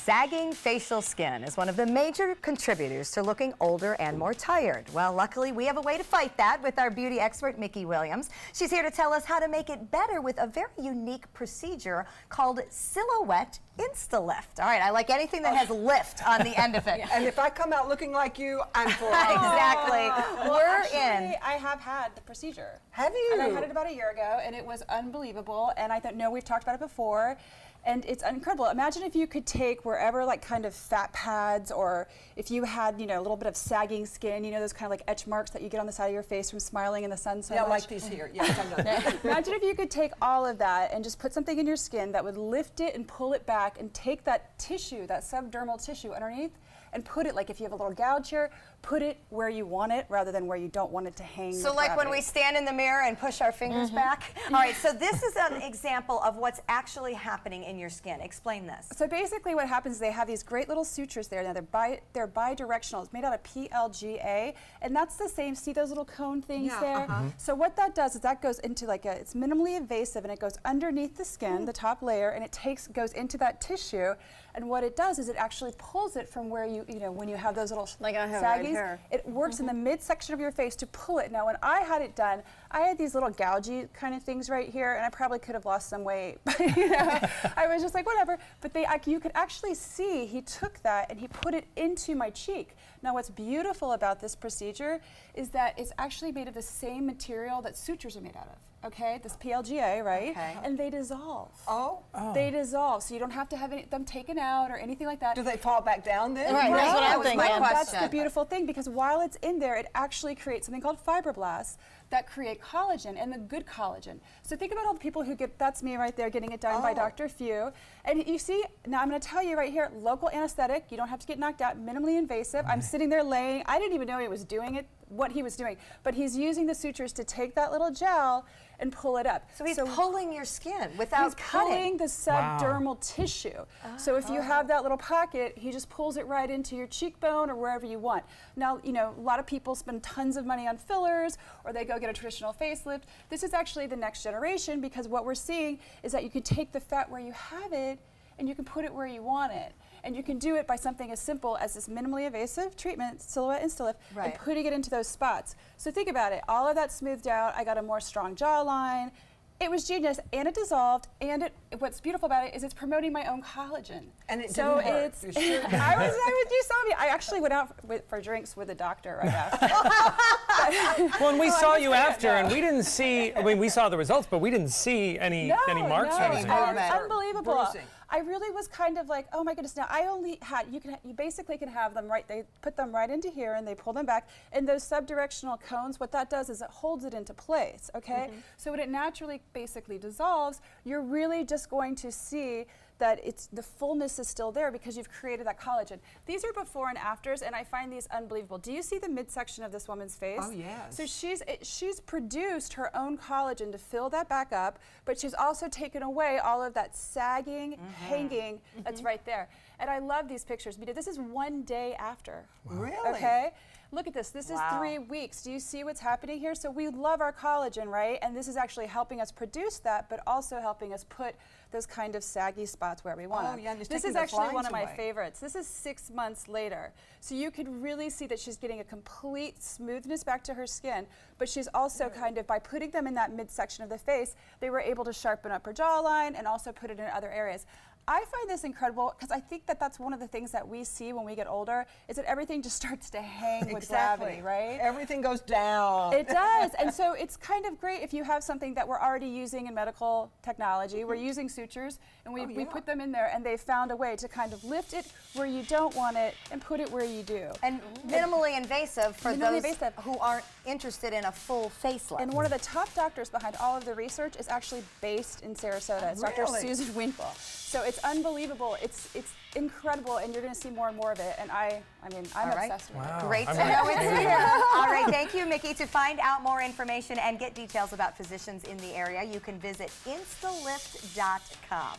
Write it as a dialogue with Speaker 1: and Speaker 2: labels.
Speaker 1: Sagging facial skin is one of the major contributors to looking older and more tired. Well, luckily, we have a way to fight that with our beauty expert, Mickey Williams. She's here to tell us how to make it better with a very unique procedure called Silhouette Instalift. All right, I like anything that has lift on the end of it.
Speaker 2: And if I come out looking like you, I'm for it.
Speaker 1: Exactly.
Speaker 3: Well,
Speaker 1: We're
Speaker 3: actually,
Speaker 1: in.
Speaker 3: I have had the procedure.
Speaker 2: Have you?
Speaker 3: And I had it about a year ago, and it was unbelievable. And I thought, no, we've talked about it before. And it's incredible. Imagine if you could take wherever like kind of fat pads, or if you had, you know, a little bit of sagging skin, you know, those kind of like etch marks that you get on the side of your face from smiling in the sun so much.
Speaker 2: Like these here. Yes, I know.
Speaker 3: Imagine if you could take all of that and just put something in your skin that would lift it and pull it back and take that tissue, that subdermal tissue underneath, and put it, like if you have a little gouge here, put it where you want it rather than where you don't want it to hang.
Speaker 1: So like when we stand in the mirror and push our fingers back? All right, so this is an example of what's actually happening in your skin. Explain this.
Speaker 3: So basically what happens is they have these great little sutures there. Now they're bidirectional. It's made out of PLGA, and that's the same, see those little cone things there? So what that does is that goes into like it's minimally invasive, and it goes underneath the skin, the top layer, and it goes into that tissue, and what it does is it actually pulls it from where you know, when you have those little
Speaker 1: like I have
Speaker 3: saggies,
Speaker 1: right here.
Speaker 3: It works in the midsection of your face to pull it. Now when I had it done, I had these little gougey kind of things right here, and I probably could have lost some weight, but you know, I was just like, whatever. But you could actually see he took that and he put it into my cheek. Now what's beautiful about this procedure is that it's actually made of the same material that sutures are made out of. Okay, this PLGA, right?
Speaker 1: Okay.
Speaker 3: And they dissolve.
Speaker 2: Oh.
Speaker 3: They dissolve, so you don't have to have them taken out or anything like that.
Speaker 2: Do they fall back down then?
Speaker 1: Right, that's what I'm thinking.
Speaker 3: That's the beautiful thing, because while it's in there, it actually creates something called fibroblasts that create collagen, and the good collagen. So think about all the people who get, that's me right there getting it done by Dr. Few. And you see, now I'm going to tell you right here, local anesthetic, you don't have to get knocked out, minimally invasive. I'm sitting there laying, I didn't even know he was doing it, what he was doing, but he's using the sutures to take that little gel and pull it up.
Speaker 1: So he's pulling your skin without cutting.
Speaker 3: He's pulling the subdermal tissue. So if you have that little pocket, he just pulls it right into your cheekbone or wherever you want. Now, you know, a lot of people spend tons of money on fillers, or they go get a traditional facelift. This is actually the next generation, because what we're seeing is that you can take the fat where you have it and you can put it where you want it. And you can do it by something as simple as this minimally invasive treatment, Silhouette Instalift, and putting it into those spots. So think about it, all of that smoothed out, I got a more strong jawline. It was genius, and it dissolved, and what's beautiful about it is it's promoting my own collagen.
Speaker 2: And it didn't hurt.
Speaker 3: You saw me. I actually went out for drinks with a doctor right after.
Speaker 4: Well, and we saw you after, and we didn't see, I mean, we saw the results, but we didn't see any marks or anything.
Speaker 3: It's unbelievable.
Speaker 2: Bruising.
Speaker 3: I really was kind of like, oh my goodness. Now I only had, you basically can have them right, they put them right into here and they pull them back. And those subdirectional cones, what that does is it holds it into place, okay? So when it naturally basically dissolves, you're really just going to see that the fullness is still there because you've created that collagen. These are before and afters, and I find these unbelievable. Do you see the midsection of this woman's face?
Speaker 2: Oh, yes.
Speaker 3: So she's produced her own collagen to fill that back up, but she's also taken away all of that sagging, hanging that's right there. And I love these pictures because this is 1 day after.
Speaker 2: Wow. Really?
Speaker 3: Okay. Look at this. This is 3 weeks. Do you see what's happening here? So we love our collagen, right? And this is actually helping us produce that, but also helping us put those kind of saggy spots where we want them.
Speaker 2: Yeah,
Speaker 3: this is actually one of my favorites. This is 6 months later. So you could really see that she's getting a complete smoothness back to her skin, but she's also kind of, by putting them in that midsection of the face, they were able to sharpen up her jawline and also put it in other areas. I find this incredible because I think that that's one of the things that we see when we get older is that everything just starts to hang with gravity, right?
Speaker 2: Everything goes down.
Speaker 3: It does. And so it's kind of great if you have something that we're already using in medical technology. We're using sutures, and we put them in there, and they've found a way to kind of lift it where you don't want it and put it where you do.
Speaker 1: And minimally invasive for those who aren't interested in a full facelift.
Speaker 3: And one of the top doctors behind all of the research is actually based in Sarasota. It's Dr. Susan Winkle. So it's unbelievable. It's incredible, and you're going to see more and more of it. And I'm obsessed with it.
Speaker 1: Great to know it's here. All right, thank you, Mickey. To find out more information and get details about physicians in the area, you can visit Instalift.com.